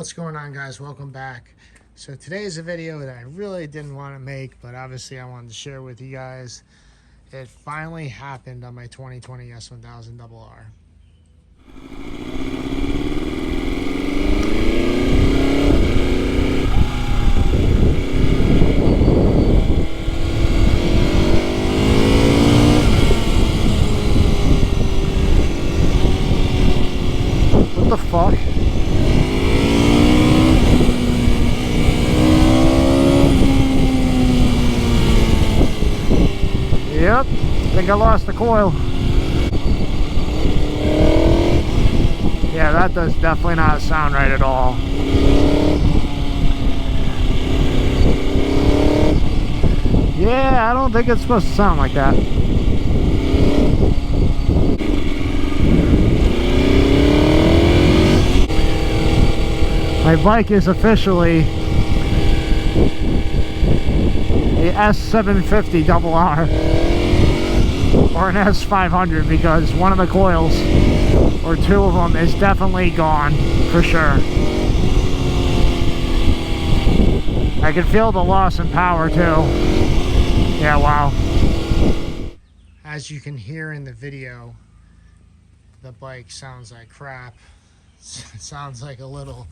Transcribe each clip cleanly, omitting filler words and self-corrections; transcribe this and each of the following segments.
What's going on, guys? Welcome back. So today is a video that I really didn't want to make, but obviously I wanted to share with you guys. It finally happened on my 2020 s1000rr. What the fuck? Yep, I think I lost the coil. Yeah, that does definitely not sound right at all. Yeah, I don't think it's supposed to sound like that. My bike is officially a s1000rr or an s1000 because one of the coils, or two of them, is definitely gone for sure. I can feel the loss in power too. Yeah, wow. As you can hear in the video, the bike sounds like crap. It sounds like a little,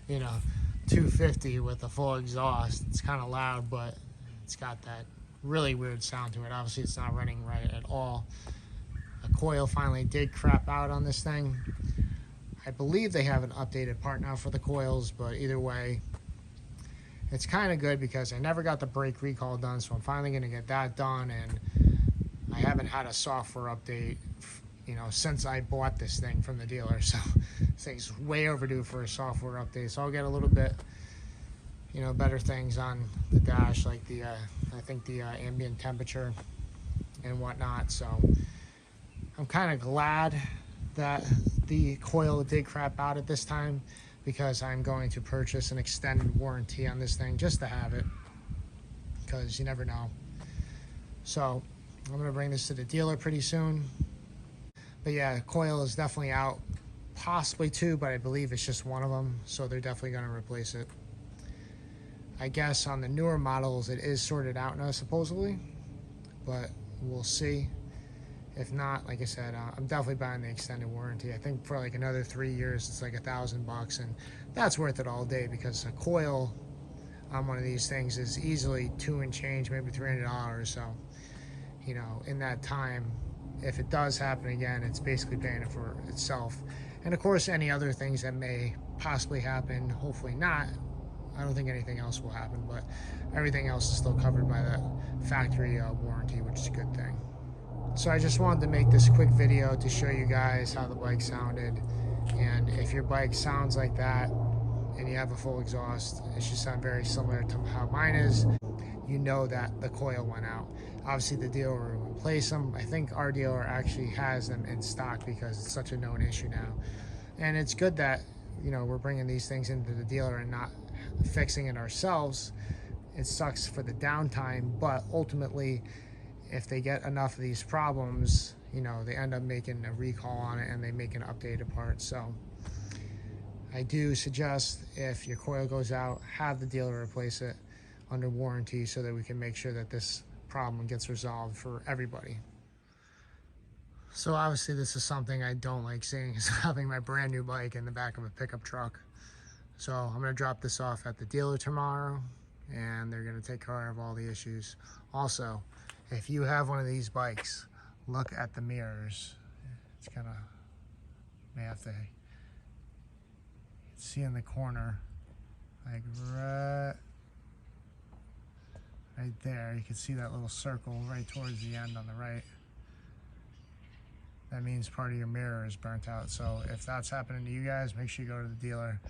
250 with a full exhaust. It's kind of loud, but it's got that really weird sound to it. Obviously it's not running right at all. A coil finally did crap out on this thing. I believe they have an updated part now for the coils, but either way, it's kind of good because I never got the brake recall done, so I'm finally going to get that done. And I haven't had a software update since I bought this thing from the dealer, so this thing's way overdue for a software update. So I'll get a little bit better things on the dash, like the I think the ambient temperature and whatnot. So I'm kind of glad that the coil did crap out at this time, because I'm going to purchase an extended warranty on this thing just to have it, because you never know. So I'm going to bring this to the dealer pretty soon. But yeah, coil is definitely out, possibly two, but I believe it's just one of them, so they're definitely going to replace it. I guess on the newer models it is sorted out now, supposedly, but we'll see. If not, like I said, I'm definitely buying the extended warranty. I think for like another 3 years it's like $1,000, and that's worth it all day, because a coil on one of these things is easily $2 and change, maybe $300. So in that time, if it does happen again, it's basically paying it for itself. And of course, any other things that may possibly happen, hopefully not. I don't think anything else will happen, but everything else is still covered by that factory warranty, which is a good thing. So I just wanted to make this quick video to show you guys how the bike sounded. And if your bike sounds like that and you have a full exhaust, it should sound very similar to how mine is. You know that the coil went out. Obviously the dealer will replace them. I think our dealer actually has them in stock because it's such a known issue now. And it's good that we're bringing these things into the dealer and not fixing it ourselves. It sucks for the downtime, but ultimately, if they get enough of these problems, they end up making a recall on it and they make an updated part. So I do suggest, if your coil goes out, have the dealer replace it under warranty, so that we can make sure that this problem gets resolved for everybody. So obviously this is something I don't like seeing, is having my brand new bike in the back of a pickup truck. So I'm going to drop this off at the dealer tomorrow, and they're going to take care of all the issues. Also, if you have one of these bikes, look at the mirrors. It's kind of, may have to see in the corner, like right there, you can see that little circle right towards the end on the right. That means part of your mirror is burnt out. So if that's happening to you guys, make sure you go to the dealer,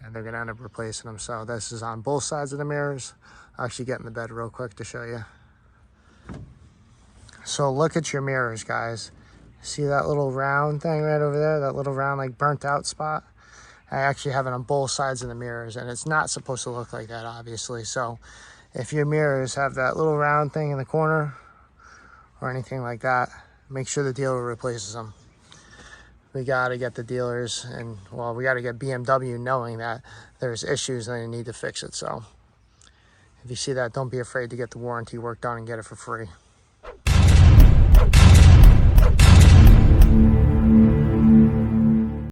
and they're going to end up replacing them. So this is on both sides of the mirrors. I'll actually get in the bed real quick to show you. So look at your mirrors, guys. See that little round thing right over there? That little round, like, burnt out spot? I actually have it on both sides of the mirrors, and it's not supposed to look like that, obviously. So if your mirrors have that little round thing in the corner or anything like that, make sure the dealer replaces them. we got to get the dealers, and well, we got to get BMW knowing that there's issues and they need to fix it. So if you see that, don't be afraid to get the warranty work done and get it for free.